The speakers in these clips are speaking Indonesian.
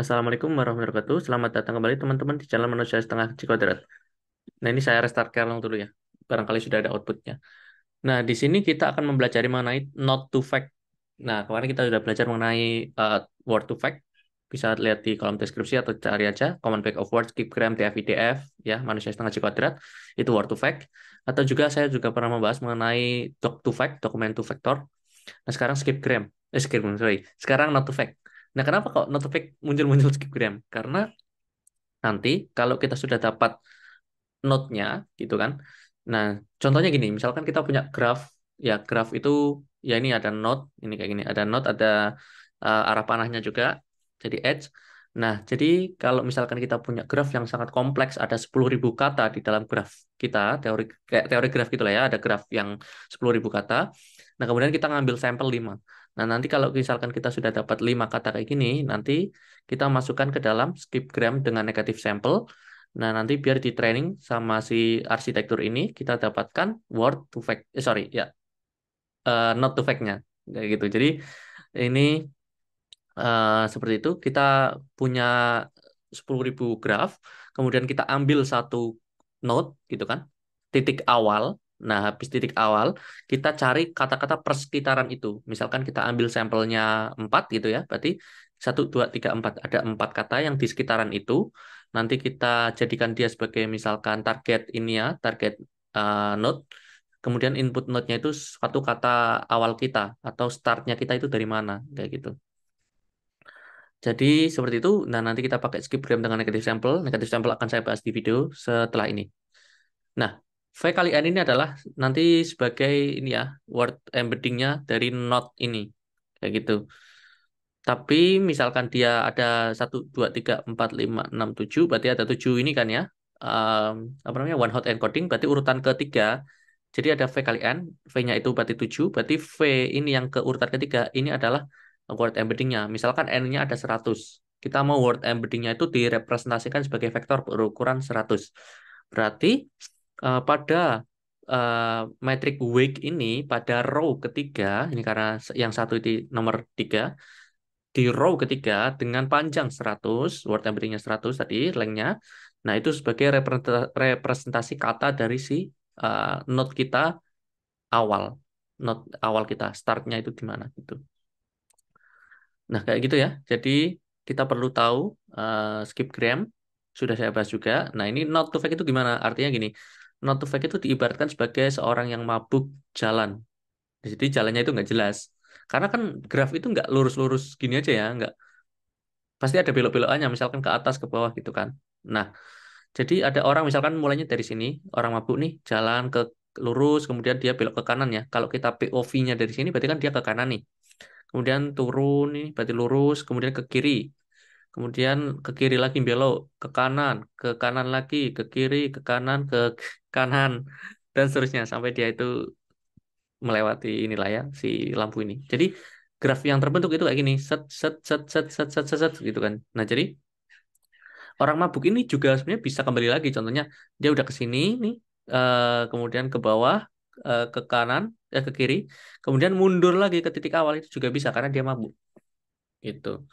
Assalamualaikum warahmatullahi wabarakatuh. Selamat datang kembali teman-teman di channel Manusia Setengah G Kuadrat. Nah, ini saya restart Kerlong dulu ya. Barangkali sudah ada outputnya. Nah, di sini kita akan mempelajari mengenai not to fact. Nah, kemarin kita sudah belajar mengenai word to fact. Bisa lihat di kolom deskripsi atau cari aja common fact of words, skipgram, DF, ya, Manusia Setengah G Kuadrat. Itu word to fact. Atau juga saya juga pernah membahas mengenai doc to fact, dokumen to factor. Nah, sekarang skipgram. Skipgram, sorry. Sekarang not to fact. Nah, kenapa kok not to fact muncul-muncul skipgram? Karena nanti kalau kita sudah dapat node-nya gitu kan. Nah, contohnya gini, misalkan kita punya graf, ya graf itu ya ini ada node, ini kayak gini, ada node, ada arah panahnya juga, jadi edge. Nah, jadi kalau misalkan kita punya graf yang sangat kompleks, ada 10.000 kata di dalam graf kita, teori kayak teori graf gitu lah ya, ada graf yang 10.000 kata. Nah, kemudian kita ngambil sampel 5. Nah, nanti kalau misalkan kita sudah dapat 5 kata kayak gini, nanti kita masukkan ke dalam skipgram dengan negatif sampel. Nah, nanti biar di training sama si arsitektur ini kita dapatkan word to fact, sorry ya, not to fact-nya kayak gitu. Jadi ini seperti itu. Kita punya 10.000 graf, kemudian kita ambil satu node gitu kan, titik awal. Nah, habis titik awal, kita cari kata-kata persekitaran itu. Misalkan kita ambil sampelnya 4 gitu ya, berarti 1, 2, 3, 4. Ada 4 kata yang di sekitaran itu. Nanti kita jadikan dia sebagai misalkan target ini ya, target node. Kemudian input node-nya itu suatu kata awal kita atau startnya kita itu dari mana, kayak gitu. Jadi seperti itu. Nah, nanti kita pakai skipgram dengan negatif sampel. Negatif sampel akan saya bahas di video setelah ini. Nah, V kali N ini adalah nanti sebagai ini ya, word embeddingnya dari not ini. Kayak gitu. Tapi misalkan dia ada 1, 2, 3, 4, 5, 6, 7, berarti ada 7 ini kan ya. Apa namanya? One hot encoding, berarti urutan ketiga. Jadi ada V kali N, V-nya itu berarti 7, berarti V ini yang ke urutan ketiga, ini adalah word embeddingnya. Misalkan N-nya ada 100. Kita mau word embeddingnya itu direpresentasikan sebagai vektor berukuran 100. Berarti pada metrik weight ini, pada row ketiga, ini karena yang satu itu nomor 3, di row ketiga dengan panjang 100, word embeddingnya 100 tadi, lengthnya. Nah, itu sebagai representasi kata dari si node kita awal. Node awal kita, startnya itu di mana gitu. Nah, kayak gitu ya. Jadi, kita perlu tahu skipgram, sudah saya bahas juga. Nah, ini not to fake itu gimana? Artinya gini, not to fake itu diibaratkan sebagai seorang yang mabuk jalan. Jadi, jalannya itu nggak jelas. Karena kan graf itu nggak lurus-lurus gini aja ya, nggak. Pasti ada belok-belokannya, misalkan ke atas, ke bawah gitu kan. Nah, jadi ada orang misalkan mulainya dari sini, orang mabuk nih, jalan ke lurus, kemudian dia belok ke kanan ya. Kalau kita POV-nya dari sini, berarti kan dia ke kanan nih. Kemudian turun nih, berarti lurus, kemudian ke kiri. Kemudian ke kiri lagi belok, ke kanan lagi, ke kiri, ke kanan, ke kanan, dan seterusnya sampai dia itu melewati inilah ya si lampu ini. Jadi graf yang terbentuk itu kayak gini, set set set set set set set, set gitu kan. Nah, jadi orang mabuk ini juga sebenarnya bisa kembali lagi. Contohnya dia udah ke sini nih, kemudian ke bawah, ke kanan, ke kiri, kemudian mundur lagi ke titik awal itu juga bisa karena dia mabuk. Gitu.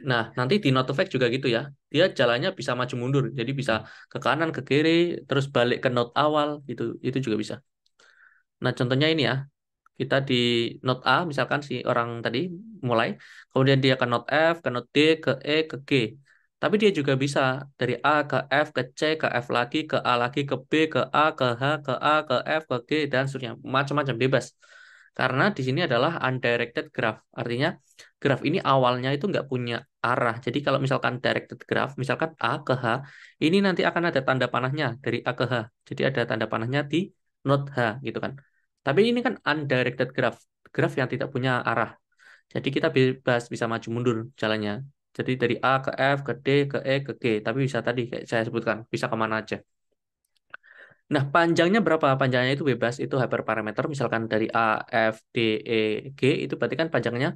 Nah, nanti di Notovec juga gitu ya. Dia jalannya bisa maju mundur. Jadi bisa ke kanan, ke kiri, terus balik ke note awal gitu. Itu juga bisa. Nah, contohnya ini ya. Kita di note A, misalkan si orang tadi mulai, kemudian dia ke note F, ke note D, ke E, ke G. Tapi dia juga bisa dari A ke F, ke C, ke F lagi, ke A lagi, ke B, ke A, ke H, ke A, ke F, ke G, dan seterusnya. Macam-macam bebas. Karena di sini adalah undirected graph. Artinya graph ini awalnya itu nggak punya arah. Jadi kalau misalkan directed graph, misalkan A ke H, ini nanti akan ada tanda panahnya dari A ke H. Jadi ada tanda panahnya di node H gitu kan. Tapi ini kan undirected graph, graph yang tidak punya arah. Jadi kita bebas bisa maju mundur jalannya. Jadi dari A ke F, ke D, ke E, ke G. Tapi bisa tadi kayak saya sebutkan, bisa kemana aja. Nah, panjangnya berapa? Panjangnya itu bebas, itu hyperparameter. Misalkan dari A, F, D, E, G, itu berarti kan panjangnya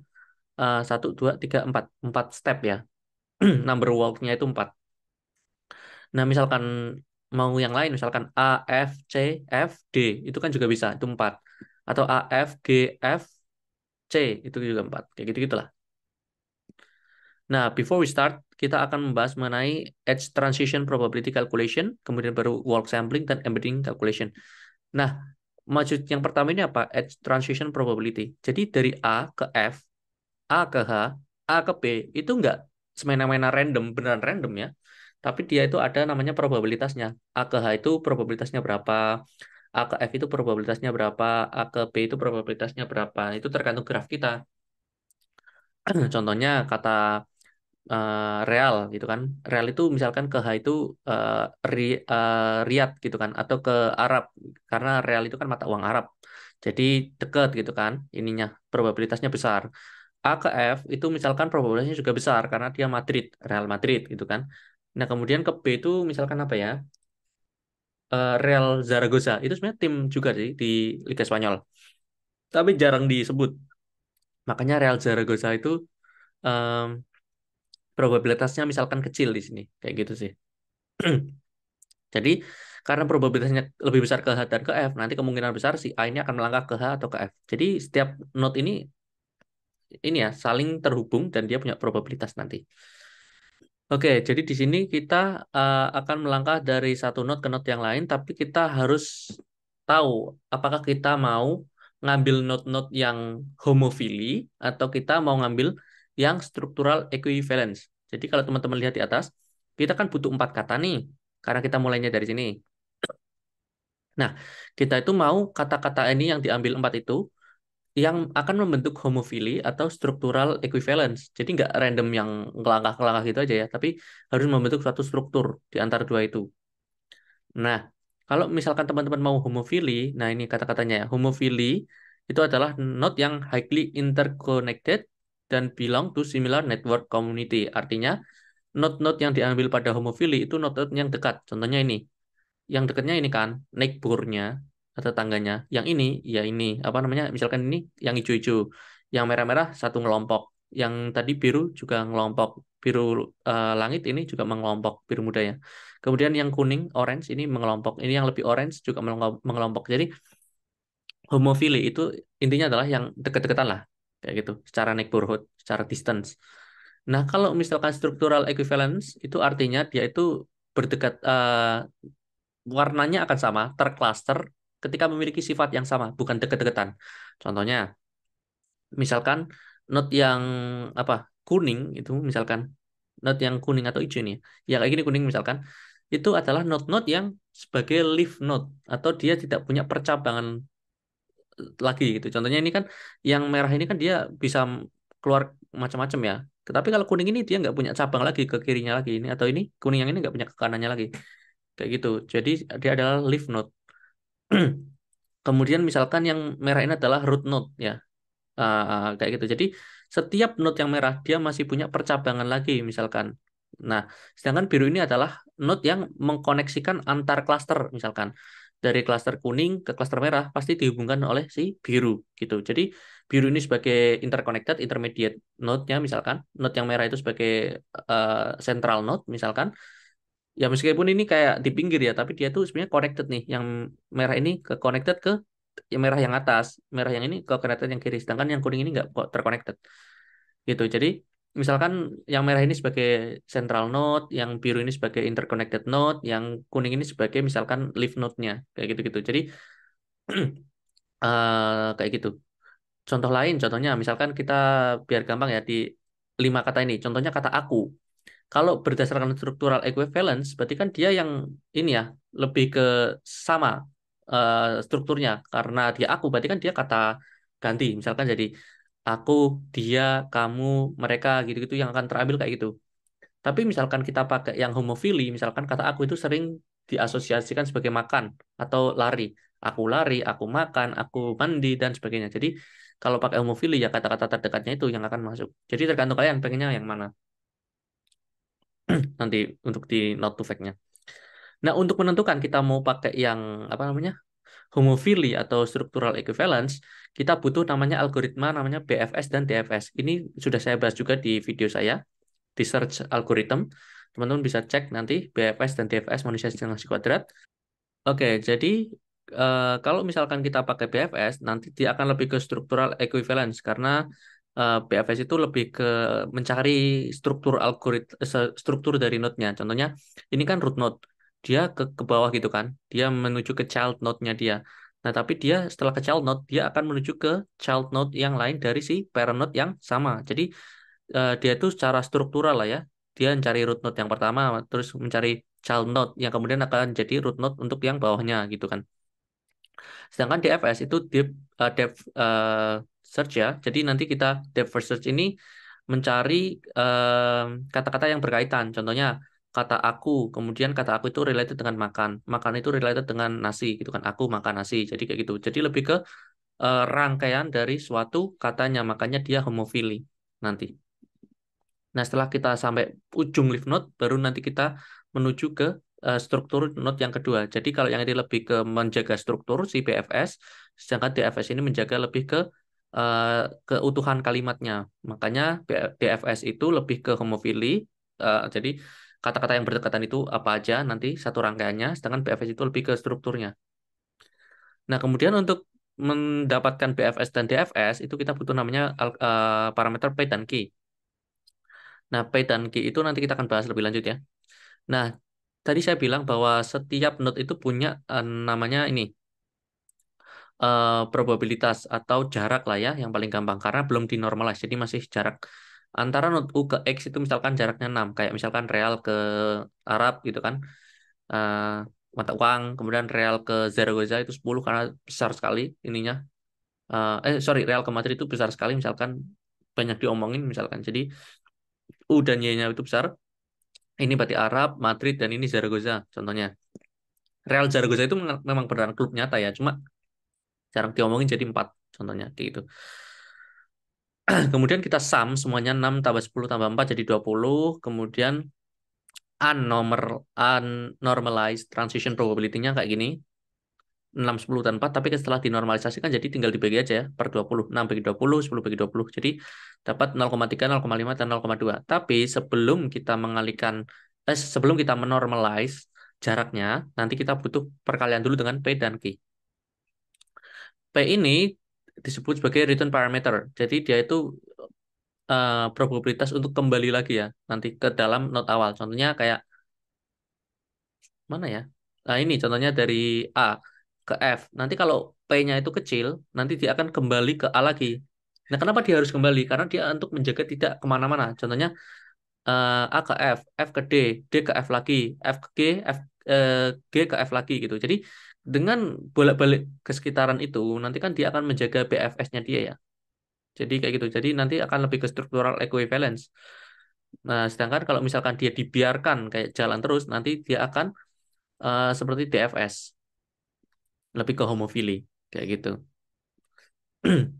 1, 2, 3, 4. 4 step ya. Number walk-nya itu 4. Nah, misalkan mau yang lain, misalkan A, F, C, F, D, itu kan juga bisa, itu 4. Atau A, F, G, F, C, itu juga 4. Kayak gitu-gitulah. Nah, before we start, kita akan membahas mengenai edge transition probability calculation, kemudian baru walk sampling dan embedding calculation. Nah, maksud yang pertama ini apa? Edge transition probability. Jadi dari A ke F, A ke H, A ke B itu enggak semena-mena random, beneran random ya. Tapi dia itu ada namanya probabilitasnya. A ke H itu probabilitasnya berapa, A ke F itu probabilitasnya berapa, A ke B itu probabilitasnya berapa. Itu tergantung graf kita. Contohnya kata real gitu kan. Real itu misalkan ke H itu eh, Riyadh gitu kan, atau ke Arab karena real itu kan mata uang Arab. Jadi dekat gitu kan ininya, probabilitasnya besar. A ke F itu misalkan probabilitasnya juga besar karena dia Madrid, Real Madrid gitu kan. Nah, kemudian ke B itu misalkan apa ya? Real Zaragoza. Itu sebenarnya tim juga sih di Liga Spanyol. Tapi jarang disebut. Makanya Real Zaragoza itu em, probabilitasnya misalkan kecil di sini. Kayak gitu sih. Jadi karena probabilitasnya lebih besar ke H dan ke F, nanti kemungkinan besar si A ini akan melangkah ke H atau ke F. Jadi setiap node ini ya saling terhubung dan dia punya probabilitas nanti. Oke, jadi di sini kita akan melangkah dari satu node ke node yang lain, tapi kita harus tahu apakah kita mau ngambil node-node yang homofili atau kita mau ngambil yang structural equivalence. Jadi kalau teman-teman lihat di atas, kita kan butuh 4 kata nih, karena kita mulainya dari sini. Nah, kita itu mau kata-kata ini yang diambil 4 itu yang akan membentuk homofili atau structural equivalence. Jadi nggak random yang ngelangkah-ngelangkah gitu aja ya, tapi harus membentuk suatu struktur di antara dua itu. Nah, kalau misalkan teman-teman mau homofili, nah ini kata-katanya ya, homofili itu adalah node yang highly interconnected dan belong to similar network community. Artinya, node-node yang diambil pada homofili itu node-node yang dekat. Contohnya ini, yang dekatnya ini kan neighbor-nya atau tangganya, yang ini ya ini apa namanya, misalkan ini yang hijau-hijau, yang merah-merah satu ngelompok, yang tadi biru juga ngelompok, biru langit ini juga mengelompok, biru muda ya, kemudian yang kuning orange ini mengelompok, ini yang lebih orange juga mengelompok. Jadi homofili itu intinya adalah yang dekat-dekatan lah, kayak gitu secara neighborhood, secara distance. Nah, kalau misalkan structural equivalence itu artinya dia itu berdekat, warnanya akan sama, tercluster ketika memiliki sifat yang sama, bukan dekat-dekatan. Contohnya, misalkan node yang apa kuning itu, misalkan node yang kuning atau hijau nih, ya kayak gini kuning misalkan, itu adalah node-node yang sebagai leaf node atau dia tidak punya percabangan lagi gitu. Contohnya ini kan yang merah ini kan dia bisa keluar macam-macam ya. Tapi kalau kuning ini dia nggak punya cabang lagi ke kirinya lagi ini, atau ini kuning yang ini nggak punya ke kanannya lagi. Kayak gitu. Jadi dia adalah leaf node. Kemudian misalkan yang merah ini adalah root node ya. Kayak gitu. Jadi setiap node yang merah dia masih punya percabangan lagi misalkan. Nah, sedangkan biru ini adalah node yang mengkoneksikan antar klaster misalkan. Dari klaster kuning ke klaster merah pasti dihubungkan oleh si biru gitu. Jadi biru ini sebagai interconnected intermediate node-nya misalkan, node yang merah itu sebagai central node misalkan. Ya meskipun ini kayak di pinggir ya, tapi dia tuh sebenarnya connected nih. Yang merah ini ke connected ke yang merah yang atas, merah yang ini ke connected yang kiri, sedangkan yang kuning ini nggak kok terconnected. Gitu. Jadi misalkan yang merah ini sebagai central node, yang biru ini sebagai interconnected node, yang kuning ini sebagai misalkan leaf node-nya, kayak gitu-gitu. Jadi kayak gitu. Contoh lain, contohnya misalkan kita biar gampang ya di 5 kata ini. Contohnya kata aku. Kalau berdasarkan structural equivalence, berarti kan dia yang ini ya, lebih ke sama strukturnya. Karena dia aku, berarti kan dia kata ganti. Misalkan jadi aku, dia, kamu, mereka, gitu-gitu yang akan terambil kayak gitu. Tapi misalkan kita pakai yang homofili, misalkan kata aku itu sering diasosiasikan sebagai makan atau lari. Aku lari, aku makan, aku mandi, dan sebagainya. Jadi kalau pakai homofili ya kata-kata terdekatnya itu yang akan masuk. Jadi tergantung kalian pengennya yang mana nanti untuk di not to fact-nya. Nah, untuk menentukan kita mau pakai yang apa namanya, homofili atau structural equivalence, kita butuh namanya algoritma namanya BFS dan DFS. Ini sudah saya bahas juga di video saya di search algorithm. Teman-teman bisa cek nanti BFS dan DFS, manusia simulasi kuadrat. Oke, jadi kalau misalkan kita pakai BFS, nanti dia akan lebih ke structural equivalence karena BFS itu lebih ke mencari struktur struktur dari node-nya. Contohnya ini kan root node, dia ke bawah gitu kan, dia menuju ke child node-nya dia. Nah, tapi dia setelah ke child node, dia akan menuju ke child node yang lain dari si parent node yang sama. Jadi dia itu secara struktural lah ya. Dia mencari root node yang pertama, terus mencari child node yang kemudian akan jadi root node untuk yang bawahnya gitu kan. Sedangkan DFS itu depth search ya. Jadi nanti kita depth first search ini mencari kata-kata yang berkaitan. Contohnya kata aku, kemudian kata aku itu related dengan makan. Makan itu related dengan nasi gitu kan. Aku makan nasi. Jadi kayak gitu. Jadi lebih ke rangkaian dari suatu katanya. Makanya dia homofili nanti. Nah, setelah kita sampai ujung leaf node, baru nanti kita menuju ke struktur node yang kedua. Jadi kalau yang ini lebih ke menjaga struktur si BFS, sedangkan DFS ini menjaga lebih ke keutuhan kalimatnya. Makanya DFS itu lebih ke homofili. Jadi kata-kata yang berdekatan itu apa aja nanti satu rangkaiannya, sedangkan BFS itu lebih ke strukturnya. Nah, kemudian untuk mendapatkan BFS dan DFS itu kita butuh namanya parameter P dan Q. Nah, P dan Q itu nanti kita akan bahas lebih lanjut ya. Nah, tadi saya bilang bahwa setiap node itu punya namanya ini probabilitas atau jarak lah ya, yang paling gampang karena belum dinormalize. Jadi masih jarak antara node U ke X itu misalkan jaraknya 6, kayak misalkan real ke Arab gitu kan. Eh, Mata uang, kemudian real ke Zaragoza itu 10 karena besar sekali ininya. Sorry, real ke Madrid itu besar sekali misalkan banyak diomongin misalkan. Jadi U dan Y-nya itu besar. Ini berarti Arab, Madrid, dan ini Zaragoza contohnya. Real Zaragoza itu memang beneran klub nyata ya, cuma jarang diomongin jadi 4 contohnya kayak gitu. Kemudian kita sum semuanya 6 tambah 10 tambah 4 jadi 20. Kemudian unnormalized transition probability-nya kayak gini. 6, 10, dan 4. Tapi setelah dinormalisasikan jadi tinggal dibagi aja ya per 20. 6 bagi 20, 10 bagi 20. Jadi dapat 0,3, 0,5, dan 0,2. Tapi sebelum kita menormalize jaraknya, nanti kita butuh perkalian dulu dengan P dan Q. P ini disebut sebagai return parameter. Jadi dia itu probabilitas untuk kembali lagi ya nanti ke dalam node awal. Contohnya kayak mana ya? Nah, ini contohnya dari A ke F. Nanti kalau P-nya itu kecil, nanti dia akan kembali ke A lagi. Nah, kenapa dia harus kembali? Karena dia untuk menjaga tidak kemana-mana. Contohnya A ke F, F ke D ke F lagi, F ke G, G ke F lagi gitu. Jadi dengan bolak-balik ke sekitaran itu, nanti kan dia akan menjaga BFS-nya dia ya. Jadi kayak gitu. Jadi nanti akan lebih ke structural equivalence. Nah, sedangkan kalau misalkan dia dibiarkan kayak jalan terus, nanti dia akan seperti DFS, lebih ke homofili kayak gitu.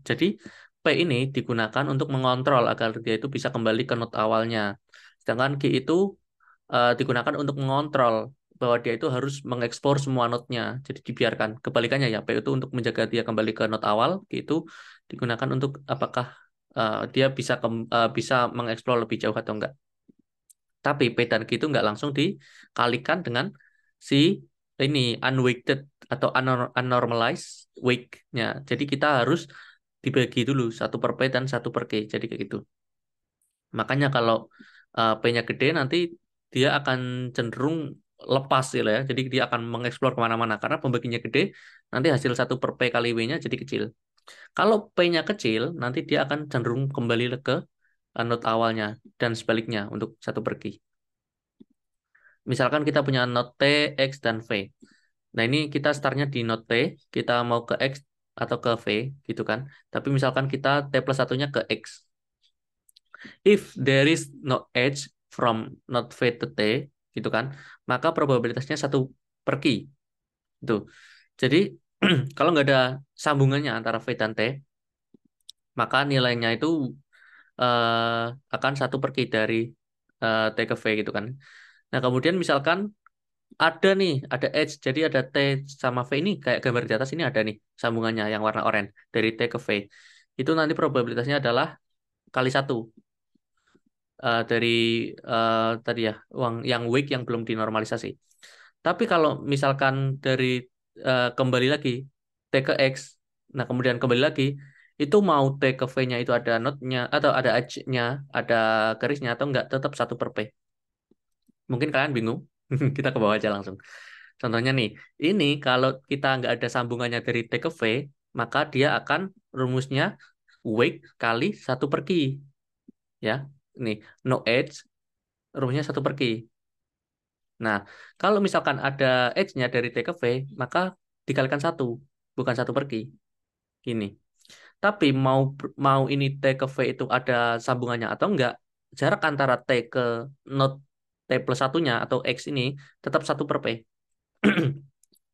Jadi P ini digunakan untuk mengontrol agar dia itu bisa kembali ke node awalnya. Sedangkan Q itu digunakan untuk mengontrol bahwa dia itu harus mengekspor semua node-nya. Jadi dibiarkan. Kebalikannya ya, P itu untuk menjaga dia kembali ke node awal, Q itu digunakan untuk apakah dia bisa mengeksplor lebih jauh atau enggak. Tapi P dan Q itu nggak langsung dikalikan dengan si ini unweighted atau unnormalized weight-nya. Jadi kita harus dibagi dulu satu per P dan satu per Q. Jadi kayak gitu. Makanya kalau P-nya gede nanti dia akan cenderung lepas gitu ya. Jadi dia akan mengeksplor kemana-mana karena pembaginya gede. Nanti hasil satu per P kali W-nya jadi kecil. Kalau P-nya kecil nanti dia akan cenderung kembali ke node awalnya dan sebaliknya untuk satu per Q. Misalkan kita punya node T, X, dan V. Nah, ini kita startnya di node T, kita mau ke X atau ke V, gitu kan. Tapi misalkan kita T plus satunya ke X. If there is no edge from node V to T, gitu kan, maka probabilitasnya satu per Q. Itu. Jadi, kalau nggak ada sambungannya antara V dan T, maka nilainya itu akan satu per Q dari T ke V, gitu kan. Nah, kemudian misalkan ada edge, jadi ada T sama V ini kayak gambar di atas ini ada nih sambungannya yang warna oranye dari T ke V. Itu nanti probabilitasnya adalah kali satu dari tadi ya uang yang weak yang belum dinormalisasi. Tapi kalau misalkan dari kembali lagi T ke X, nah kemudian kembali lagi itu mau T ke V-nya itu ada notnya atau ada edge-nya, ada garisnya atau enggak, tetap 1/P. Mungkin kalian bingung, kita ke bawah aja langsung. Contohnya nih, ini kalau kita nggak ada sambungannya dari T ke V, maka dia akan rumusnya wake kali 1/key. Ya, nih, no edge, rumusnya 1/key. Nah, kalau misalkan ada edge-nya dari T ke V, maka dikalikan 1, bukan 1/key. Ini. Tapi mau ini T ke V itu ada sambungannya atau enggak, jarak antara T ke not T plus satunya atau X ini tetap 1/P.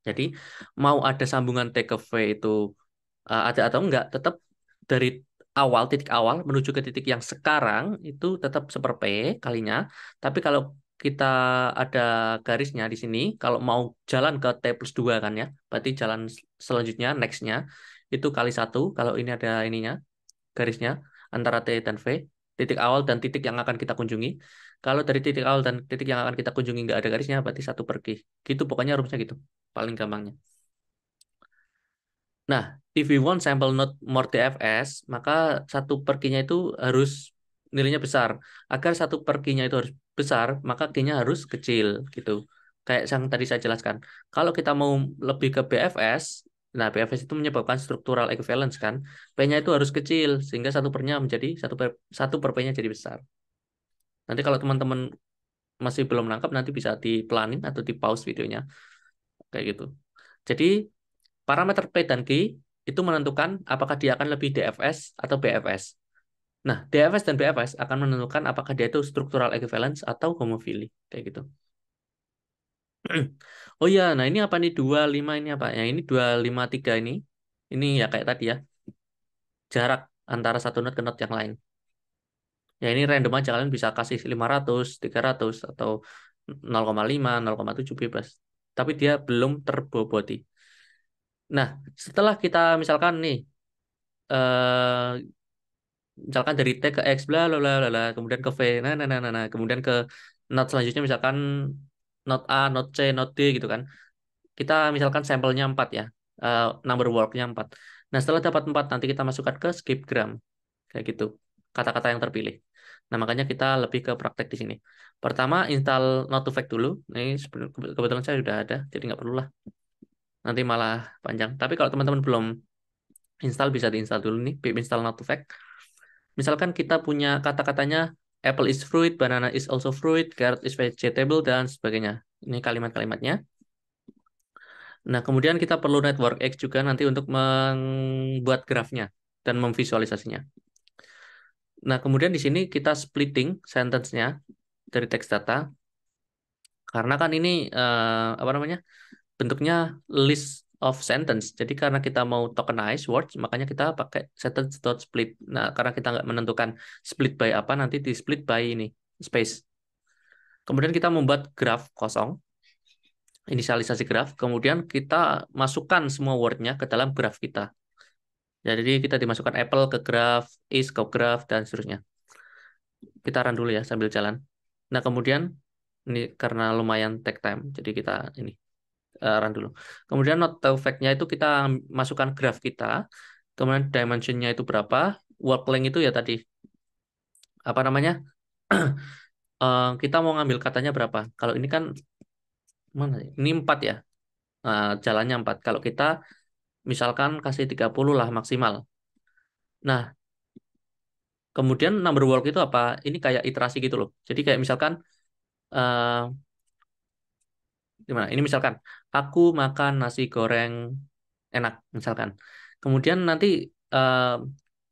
Jadi mau ada sambungan T ke V itu ada atau enggak, tetap dari awal, titik awal menuju ke titik yang sekarang itu tetap 1/P kalinya. Tapi kalau kita ada garisnya di sini, kalau mau jalan ke T plus 2 kan ya, berarti jalan selanjutnya, next-nya, itu kali 1, kalau ini ada ininya, garisnya, antara T dan V, titik awal dan titik yang akan kita kunjungi. Kalau dari titik awal dan titik yang akan kita kunjungi nggak ada garisnya, berarti 1/K. Gitu, pokoknya rumusnya gitu, paling gampangnya. Nah, if we want sample not more DFS, maka 1/K-nya itu harus nilainya besar. Agar 1/K-nya itu harus besar, maka K-nya harus kecil gitu. Kayak yang tadi saya jelaskan. Kalau kita mau lebih ke BFS, nah BFS itu menyebabkan structural equivalence kan. P-nya itu harus kecil sehingga 1/nya menjadi 1/P-nya jadi besar. Nanti kalau teman-teman masih belum nangkap, nanti bisa dipelanin atau di pause videonya kayak gitu. Jadi parameter P dan Q itu menentukan apakah dia akan lebih DFS atau BFS. Nah, DFS dan BFS akan menentukan apakah dia itu structural equivalence atau homofili. Kayak gitu. Oh iya, nah ini apa nih 25 ini apa? Ya ini 253 ini. Ini ya kayak tadi ya, jarak antara satu node ke node yang lain. Ya ini random aja, kalian bisa kasih 500, 300 atau 0,5, 0,7 bebas. Tapi dia belum terboboti. Nah, setelah kita misalkan nih eh, misalkan dari T ke X bla bla bla bla bla, kemudian ke V nah, kemudian ke node selanjutnya misalkan node A, node C, node D gitu kan, kita misalkan sampelnya 4 ya, number worknya 4. Nah setelah dapat 4 nanti kita masukkan ke skipgram kayak gitu, kata-kata yang terpilih. Nah makanya kita lebih ke praktek di sini. Pertama install Node2Fact dulu. Ini kebetulan saya sudah ada, jadi nggak perlu lah, nanti malah panjang. Tapi kalau teman-teman belum install, bisa diinstal dulu nih pip install Node2Fact. Misalkan kita punya kata-katanya apple is fruit, banana is also fruit, carrot is vegetable, dan sebagainya. Ini kalimat-kalimatnya. Nah, kemudian kita perlu network X juga nanti untuk membuat grafnya dan memvisualisasinya. Nah, kemudian di sini kita splitting sentence-nya dari text data. Karena kan ini apa namanya, bentuknya list of sentence. Jadi karena kita mau tokenize words, makanya kita pakai sentence dot split. Nah, karena kita nggak menentukan split by apa, nanti di split by ini space. Kemudian kita membuat graf kosong, inisialisasi graf. Kemudian kita masukkan semua wordnya ke dalam graf kita. Jadi kita dimasukkan apple ke graf, is ke graf, dan seterusnya. Kita run dulu ya sambil jalan. Nah, kemudian ini karena lumayan take time, jadi kita ini run dulu. Kemudian note fact-nya itu kita masukkan graf kita, kemudian dimension-nya itu berapa, work length itu ya tadi, apa namanya, kita mau ngambil katanya berapa. Kalau ini kan, mana ya? Ini 4 ya, jalannya 4. Kalau kita misalkan kasih 30 lah maksimal. Nah, kemudian number work itu apa? Ini kayak iterasi gitu loh. Jadi kayak misalkan, eh, gimana? Ini misalkan, aku makan nasi goreng enak, misalkan. Kemudian nanti eh,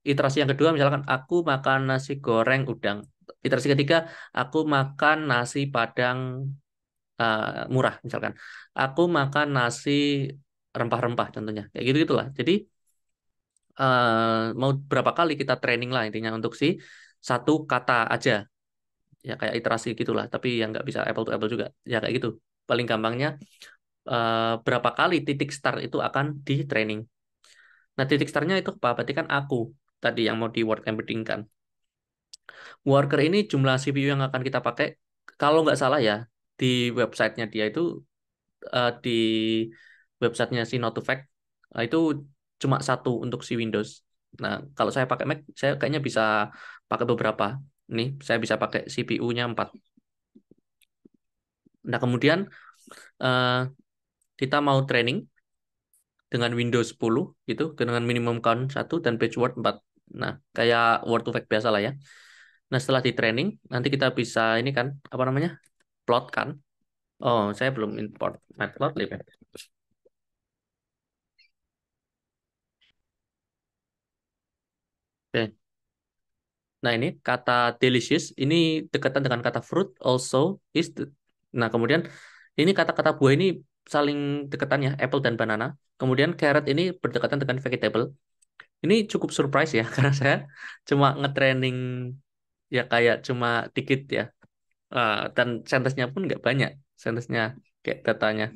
iterasi yang kedua, misalkan aku makan nasi goreng udang. Iterasi ketiga, aku makan nasi padang murah, misalkan. Aku makan nasi rempah-rempah, contohnya. Kayak gitu gitulah. Jadi mau berapa kali kita training lah intinya untuk si satu kata aja. Ya kayak iterasi gitulah. Tapi yang nggak bisa apple to apple juga. Ya kayak gitu. Paling gampangnya berapa kali titik start itu akan di training. Nah, titik startnya itu apa? Berarti kan aku tadi yang mau di word embedding kan. Worker ini jumlah CPU yang akan kita pakai, kalau nggak salah ya, di websitenya dia itu, di websitenya si Not2Fact, itu cuma satu untuk si Windows. Nah, kalau saya pakai Mac, saya kayaknya bisa pakai beberapa. Nih, saya bisa pakai CPU-nya 4. Nah, kemudian eh, kita mau training dengan Windows 10 gitu, dengan minimum count 1 dan page word 4. Nah, kayak Word to Vec biasa lah ya. Nah, setelah di training, nanti kita bisa ini kan, apa namanya? Plot kan. Oh, saya belum import Matplotlib ya. Oke. Nah, ini kata delicious, ini dekatan dengan kata fruit, also is. Nah, kemudian ini kata-kata buah ini saling dekatan ya, apple dan banana. Kemudian carrot ini berdekatan dengan vegetable. Ini cukup surprise ya, karena saya cuma ngetraining ya kayak cuma dikit ya. Dan sentence-nya pun nggak banyak, sentence-nya kayak datanya.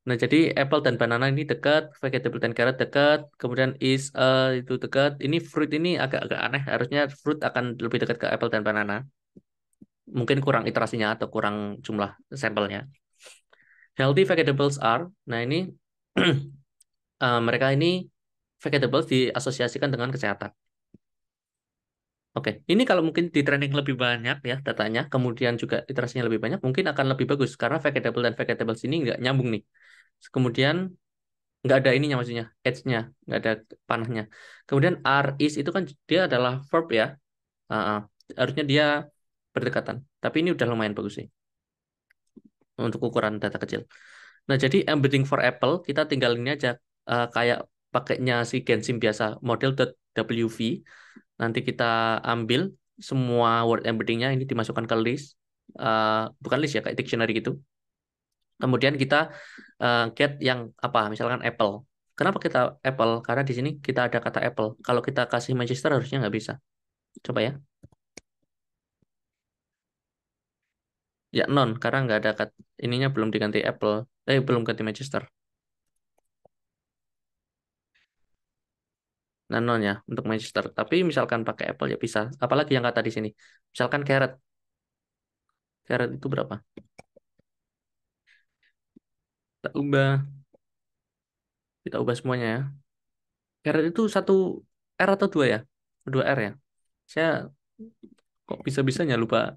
Nah, jadi apple dan banana ini dekat, vegetable dan carrot dekat, kemudian is itu dekat. Ini fruit ini agak-agak aneh, harusnya fruit akan lebih dekat ke apple dan banana. Mungkin kurang iterasinya atau kurang jumlah sampelnya. Healthy vegetables are, nah ini mereka ini vegetables diasosiasikan dengan kesehatan. Oke, ini kalau mungkin di training lebih banyak ya datanya, kemudian juga iterasinya lebih banyak, mungkin akan lebih bagus karena vegetable dan vegetables ini nggak nyambung nih. Kemudian nggak ada ininya maksudnya, edge-nya, nggak ada panahnya. Kemudian are is itu kan dia adalah verb ya. Ah, ah. Harusnya dia berdekatan. Tapi ini udah lumayan bagus sih untuk ukuran data kecil. Nah, jadi embedding for Apple kita tinggal ini aja kayak pakainya si Gensim biasa model.wv. Nanti kita ambil semua word embeddingnya ini dimasukkan ke list. Bukan list ya kayak dictionary gitu. Kemudian kita get yang apa? Misalkan Apple. Kenapa kita Apple? Karena di sini kita ada kata Apple. Kalau kita kasih Manchester harusnya nggak bisa. Coba ya. Ya non, karena nggak ada ininya belum diganti Apple. Belum ganti Manchester. Nah, non ya untuk Manchester. Tapi misalkan pakai Apple ya bisa. Apalagi yang kata di sini. Misalkan carrot. Carrot itu berapa? Kita ubah. Kita ubah semuanya ya. Carrot itu satu R atau dua ya? Dua R ya? Saya kok bisa-bisanya lupa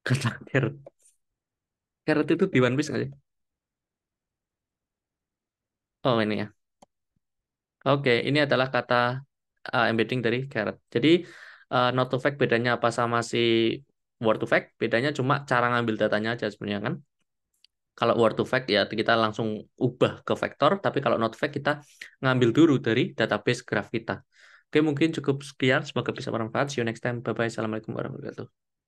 kata carrot. Carrot itu di One Piece nggak sih? Oh ini ya. Oke, ini adalah kata embedding dari carrot. Jadi not to fact bedanya apa sama si word to fact? Bedanya cuma cara ngambil datanya aja sebenarnya kan. Kalau word to fact ya kita langsung ubah ke vektor, tapi kalau not fact kita ngambil dulu dari database graph kita. Oke, mungkin cukup sekian. Semoga bisa bermanfaat. See you next time. Bye-bye. Assalamualaikum warahmatullahi wabarakatuh.